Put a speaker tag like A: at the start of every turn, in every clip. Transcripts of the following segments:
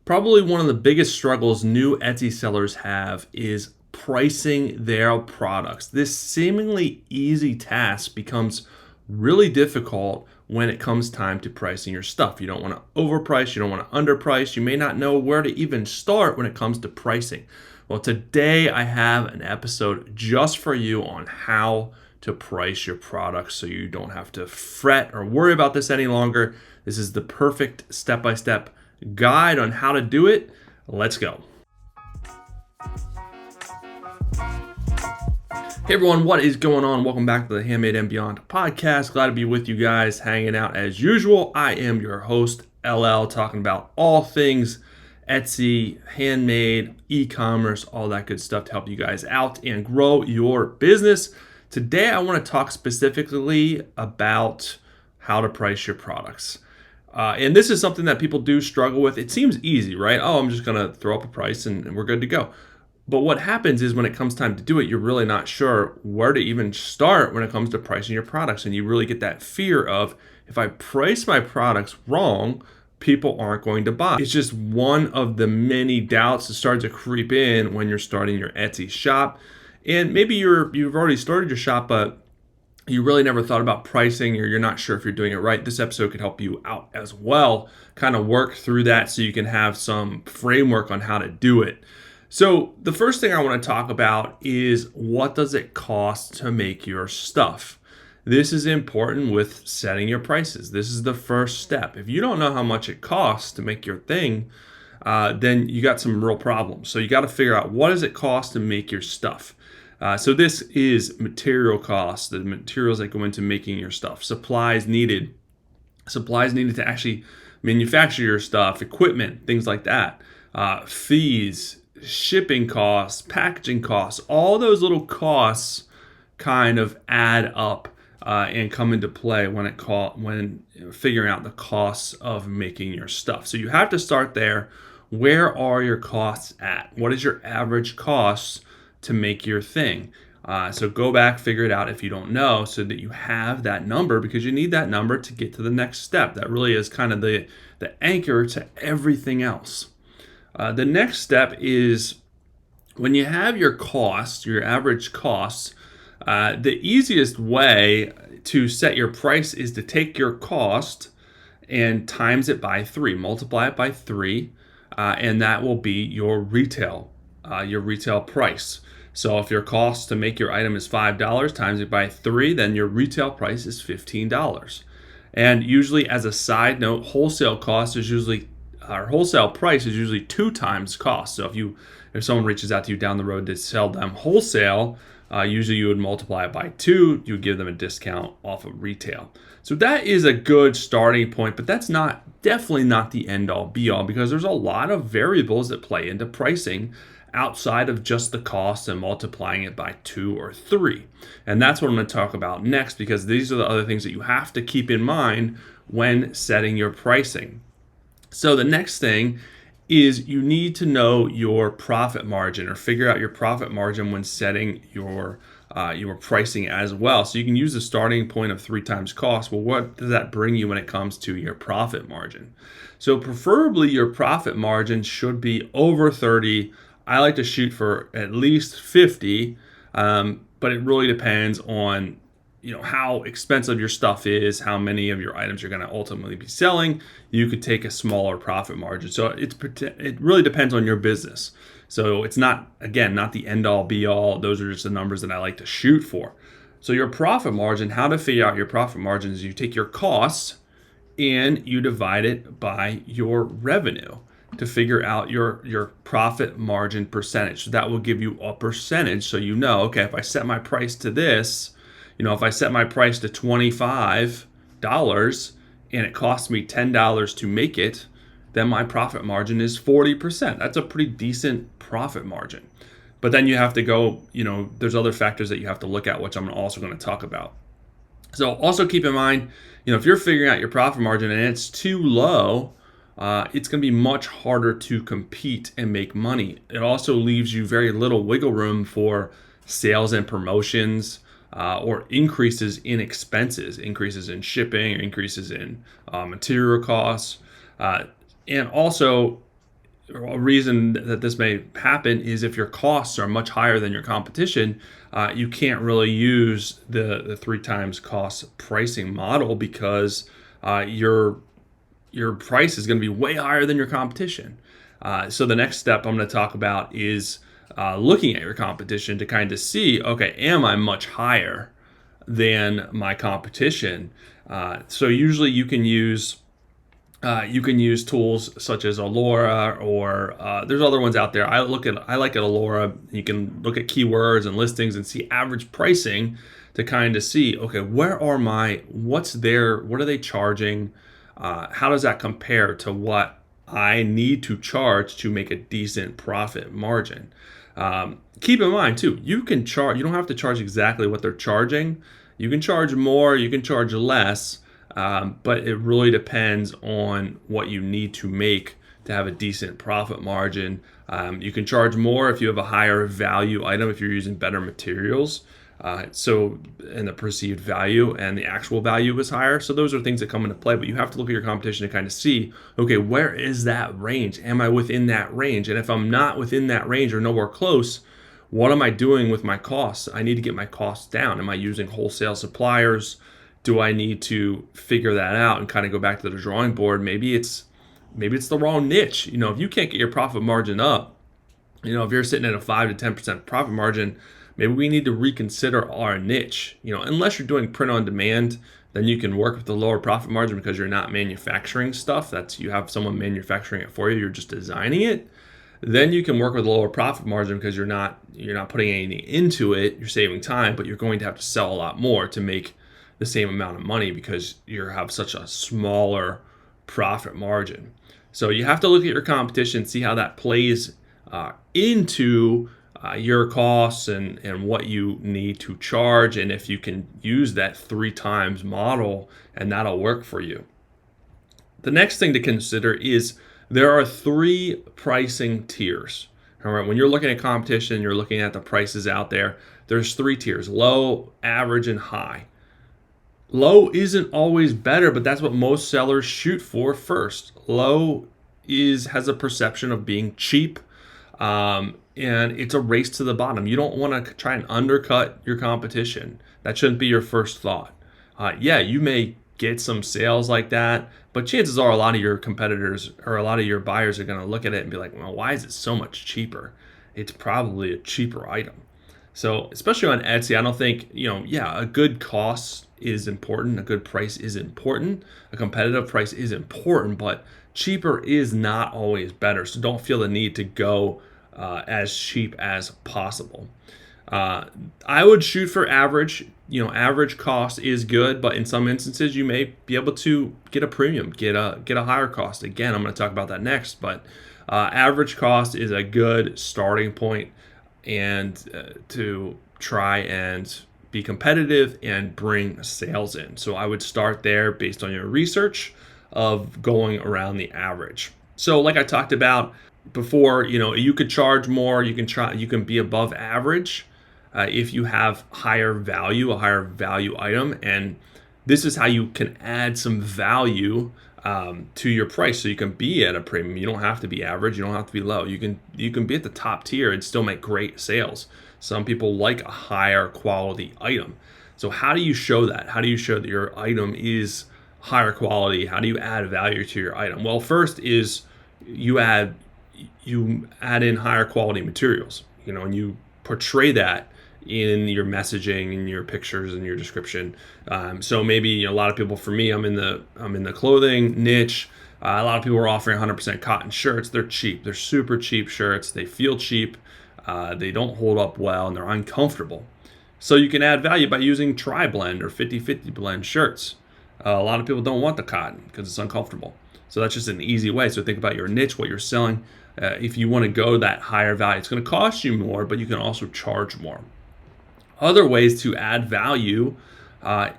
A: Probably one of the biggest struggles new Etsy sellers have is pricing their products. This seemingly easy task becomes really difficult when it comes time to pricing your stuff. You don't want to overprice, you don't want to underprice, you may not know where to even start when it comes to pricing. Well, today I have an episode just for you on how to price your products so you don't have to fret or worry about this any longer. This is the perfect step-by-step guide on how to do it. Let's go. Hey everyone, what is going on? Welcome back to the Handmade and Beyond podcast. Glad to be with you guys, hanging out as usual. I am your host, LL, talking about all things Etsy, handmade, e-commerce, all that good stuff to help you guys out and grow your business. Today, I want to talk specifically about how to price your products. And this is something that people do struggle with. It seems easy, right? Oh, I'm just going to throw up a price and we're good to go. But what happens is when it comes time to do it, you're really not sure where to even start when it comes to pricing your products. And you really get that fear of, if I price my products wrong, people aren't going to buy. It's just one of the many doubts that start to creep in when you're starting your Etsy shop. And maybe you've already started your shop, but you really never thought about pricing, or you're not sure if you're doing it right. This episode could help you out as well, kind of work through that so you can have some framework on how to do it. So the first thing I want to talk about is, what does it cost to make your stuff? This is important with setting your prices. This is the first step. If you don't know how much it costs to make your thing, then you got some real problems. So you got to figure out, what does it cost to make your stuff? So this is material costs, the materials that go into making your stuff, supplies needed to actually manufacture your stuff, equipment, things like that, fees, shipping costs, packaging costs. All those little costs kind of add up and come into play when figuring out the costs of making your stuff. So you have to start there. Where are your costs at? What is your average cost to make your thing? So go back, figure it out if you don't know, so that you have that number, because you need that number to get to the next step. That really is kind of the anchor to everything else. The next step is, when you have your costs, your average costs, the easiest way to set your price is to take your cost and times it by 3, multiply it by 3, and that will be your retail price. So if your cost to make your item is $5, times it by 3, then your retail price is $15. And usually, as a side note, wholesale price is usually 2 times cost. So if someone reaches out to you down the road to sell them wholesale, usually you would multiply it by 2. You would give them a discount off of retail. So that is a good starting point, but that's definitely not the end all be all, because there's a lot of variables that play into pricing outside of just the cost and multiplying it by 2 or 3. And that's what I'm going to talk about next, because these are the other things that you have to keep in mind when setting your pricing. So the next thing is, you need to know your profit margin, or figure out your profit margin when setting your pricing as well. So you can use the starting point of 3 times cost. Well, what does that bring you when it comes to your profit margin? So preferably your profit margin should be over 30. I like to shoot for at least 50, but it really depends on how expensive your stuff is, how many of your items you're going to ultimately be selling. You could take a smaller profit margin. So it really depends on your business. So it's not the end all be all. Those are just the numbers that I like to shoot for. So your profit margin, how to figure out your profit margin, is you take your costs and you divide it by your revenue to figure out your profit margin percentage. So that will give you a percentage. So okay, if I set my price to this, if I set my price to $25 and it costs me $10 to make it, then my profit margin is 40%. That's a pretty decent profit margin. But then you have to go, there's other factors that you have to look at, which I'm also going to talk about. So also keep in mind, if you're figuring out your profit margin and it's too low, it's going to be much harder to compete and make money. It also leaves you very little wiggle room for sales and promotions, or increases in expenses, increases in shipping, or increases in material costs. And also, a reason that this may happen is if your costs are much higher than your competition, you can't really use the 3 times cost pricing model because your price is going to be way higher than your competition. So the next step I'm going to talk about is looking at your competition to kind of see, okay, am I much higher than my competition? So usually you can use tools such as Alora, or there's other ones out there. I like Alora. You can look at keywords and listings and see average pricing to kind of see, okay, what are they charging? How does that compare to what I need to charge to make a decent profit margin? Keep in mind too, you don't have to charge exactly what they're charging. You can charge more, you can charge less, but it really depends on what you need to make to have a decent profit margin. You can charge more if you have a higher value item, if you're using better materials. And the perceived value and the actual value is higher. So those are things that come into play, but you have to look at your competition to kind of see, okay, where is that range? Am I within that range? And if I'm not within that range or nowhere close, what am I doing with my costs? I need to get my costs down. Am I using wholesale suppliers? Do I need to figure that out and kind of go back to the drawing board? Maybe it's the wrong niche. If you can't get your profit margin up, if you're sitting at a 5 to 10% profit margin, maybe we need to reconsider our niche. Unless you're doing print on demand, then you can work with the lower profit margin because you're not manufacturing stuff. You have someone manufacturing it for you. You're just designing it. Then you can work with a lower profit margin because you're not putting anything into it. You're saving time, but you're going to have to sell a lot more to make the same amount of money because you have such a smaller profit margin. So you have to look at your competition, see how that plays into your costs and what you need to charge, and if you can use that 3 times model, and that'll work for you. The next thing to consider is there are 3 pricing tiers. All right, when you're looking at competition, you're looking at the prices out there. There's 3 tiers: low, average, and high. Low isn't always better, but that's what most sellers shoot for first. Low has a perception of being cheap. And it's a race to the bottom. You don't want to try and undercut your competition. That shouldn't be your first thought. You may get some sales like that, but chances are a lot of your competitors or a lot of your buyers are going to look at it and be like, well, why is it so much cheaper? It's probably a cheaper item. So especially on Etsy, I don't think, a good cost is important. A good price is important. A competitive price is important, but cheaper is not always better. So don't feel the need to go as cheap as possible. I would shoot for average. Average cost is good, but in some instances you may be able to get a premium, get a higher cost. Again, I'm going to talk about that next, but average cost is a good starting point and to try and be competitive and bring sales in. So I would start there based on your research of going around the average. So like I talked about before, you could charge more, you can be above average if you have a higher value item, and this is how you can add some value to your price, so you can be at a premium. You don't have to be average, you don't have to be low. You can be at the top tier and still make great sales. Some people like a higher quality item. So how do you show that? How do you show that your item is higher quality? How do you add value to your item? Well, first is you add in higher quality materials, and you portray that in your messaging, in your pictures, and your description. So maybe a lot of people, for me, I'm in the clothing niche. A lot of people are offering 100% cotton shirts. They're cheap. They're super cheap shirts. They feel cheap. They don't hold up well, and they're uncomfortable. So you can add value by using tri-blend or 50-50 blend shirts. A lot of people don't want the cotton because it's uncomfortable. So that's just an easy way. So think about your niche, what you're selling. If you want to go that higher value, it's going to cost you more, but you can also charge more. Other ways to add value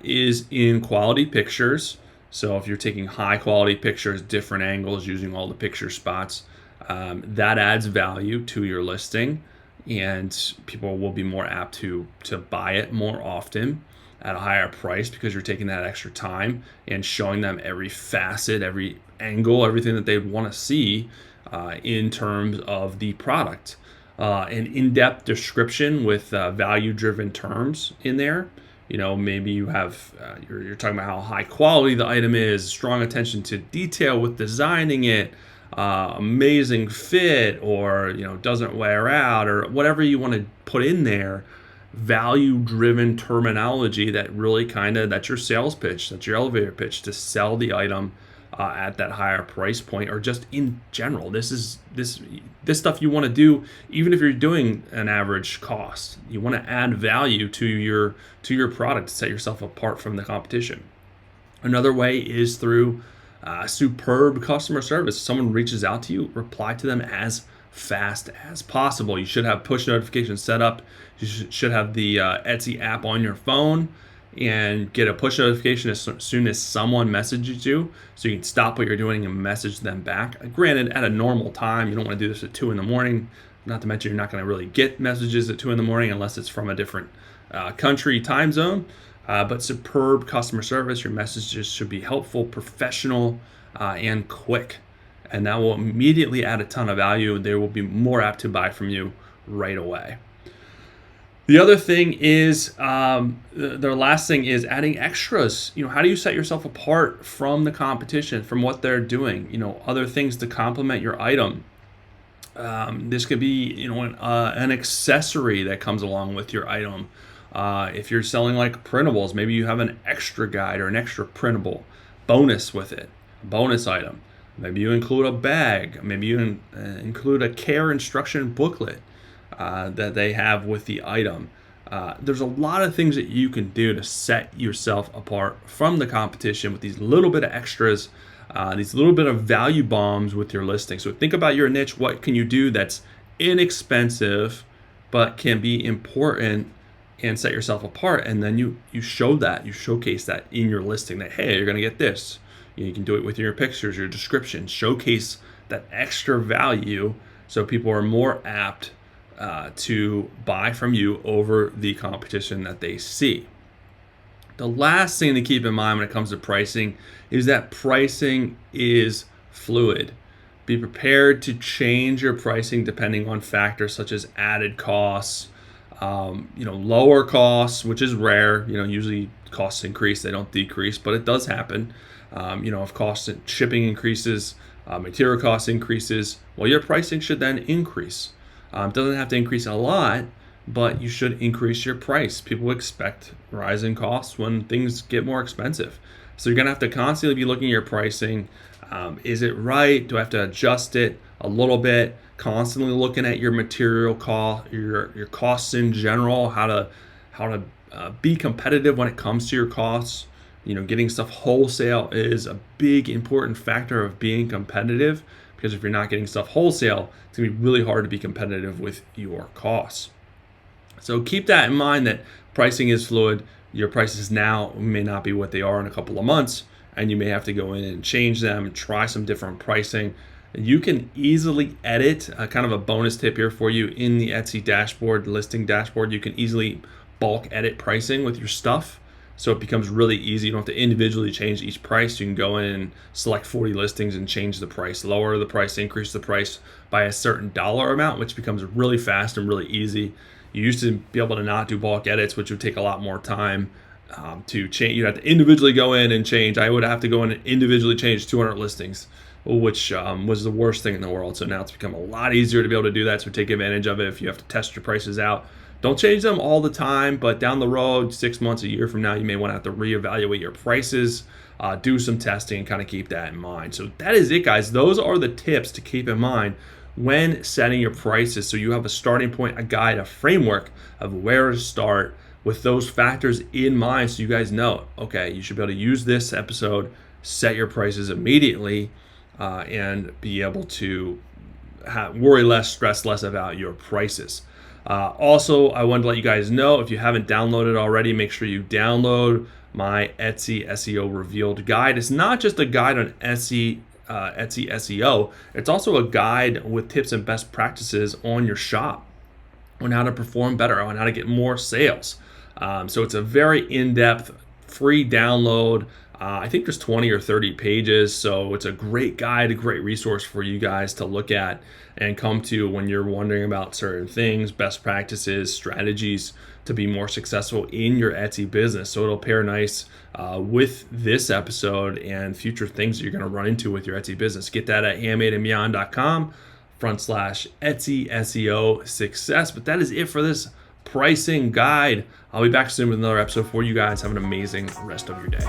A: is in quality pictures. So if you're taking high quality pictures, different angles, using all the picture spots, that adds value to your listing, and people will be more apt to buy it more often at a higher price because you're taking that extra time and showing them every facet, every angle, everything that they want to see in terms of the product. An in-depth description with value-driven terms in there. Maybe you have you're talking about how high quality the item is, strong attention to detail with designing it, amazing fit, or doesn't wear out, or whatever you want to put in there. Value-driven terminology that really that's your sales pitch, that's your elevator pitch to sell the item at that higher price point, or just in general. This stuff you want to do even if you're doing an average cost. You want to add value to your product to set yourself apart from the competition. Another way is through superb customer service. If someone reaches out to you, reply to them as fast as possible. You should have push notifications set up. You should have the Etsy app on your phone and get a push notification as soon as someone messages you, so you can stop what you're doing and message them back. Granted, at a normal time, you don't want to do this at 2 a.m. Not to mention, you're not going to really get messages at 2 a.m. unless it's from a different country time zone. But superb customer service. Your messages should be helpful, professional, and quick. And that will immediately add a ton of value. They will be more apt to buy from you right away. The other thing is, the last thing is adding extras. How do you set yourself apart from the competition, from what they're doing? Other things to complement your item. This could be, an accessory that comes along with your item. If you're selling like printables, maybe you have an extra guide or an extra printable bonus with it, a bonus item. Maybe you include a bag. Maybe you include a care instruction booklet that they have with the item. There's a lot of things that you can do to set yourself apart from the competition with these little bit of extras, these little bit of value bombs with your listing. So think about your niche. What can you do that's inexpensive but can be important and set yourself apart? And then you showcase that in your listing, that, hey, you're going to get this. You can do it with your pictures, your description. Showcase that extra value so people are more apt to buy from you over the competition that they see. The last thing to keep in mind when it comes to pricing is that pricing is fluid. Be prepared to change your pricing depending on factors such as added costs, lower costs, which is rare. Usually costs increase, they don't decrease, but it does happen. If shipping increases, material costs increases, well, your pricing should then increase. It doesn't have to increase a lot, but you should increase your price. People expect rising costs when things get more expensive. So you're going to have to constantly be looking at your pricing. Is it right? Do I have to adjust it a little bit? Constantly looking at your material cost, your costs in general, how to be competitive when it comes to your costs. Getting stuff wholesale is a big important factor of being competitive, because if you're not getting stuff wholesale, it's going to be really hard to be competitive with your costs. So keep that in mind, that pricing is fluid. Your prices now may not be what they are in a couple of months, and you may have to go in and change them, try some different pricing. You can easily edit, kind of a bonus tip here for you, in the Etsy dashboard, listing dashboard. You can easily bulk edit pricing with your stuff. So it becomes really easy. You don't have to individually change each price. You can go in and select 40 listings and change the price, lower the price, increase the price by a certain dollar amount, which becomes really fast and really easy. You used to be able to not do bulk edits, which would take a lot more time to change. You'd have to individually go in and change. I would have to go in and individually change 200 listings, which was the worst thing in the world. So now it's become a lot easier to be able to do that. So take advantage of it if you have to test your prices out. Don't change them all the time, but down the road, 6 months, a year from now, you may want to have to reevaluate your prices, do some testing, and kind of keep that in mind. So that is it, guys. Those are the tips to keep in mind when setting your prices, so you have a starting point, a guide, a framework of where to start with those factors in mind, so you guys know, okay, you should be able to use this episode, set your prices immediately, and be able to worry less, stress less about your prices. Also, I wanted to let you guys know, if you haven't downloaded already, make sure you download my Etsy SEO Revealed guide. It's not just a guide on Etsy SEO. It's also a guide with tips and best practices on your shop, on how to perform better, on how to get more sales. So it's a very in-depth, free download. I think there's 20 or 30 pages, so it's a great guide, a great resource for you guys to look at and come to when you're wondering about certain things, best practices, strategies to be more successful in your Etsy business. So it'll pair nice with this episode and future things that you're going to run into with your Etsy business. Get that at handmadeandbeyond.com/Etsy SEO success. But that is it for this pricing guide. I'll be back soon with another episode for you guys. Have an amazing rest of your day.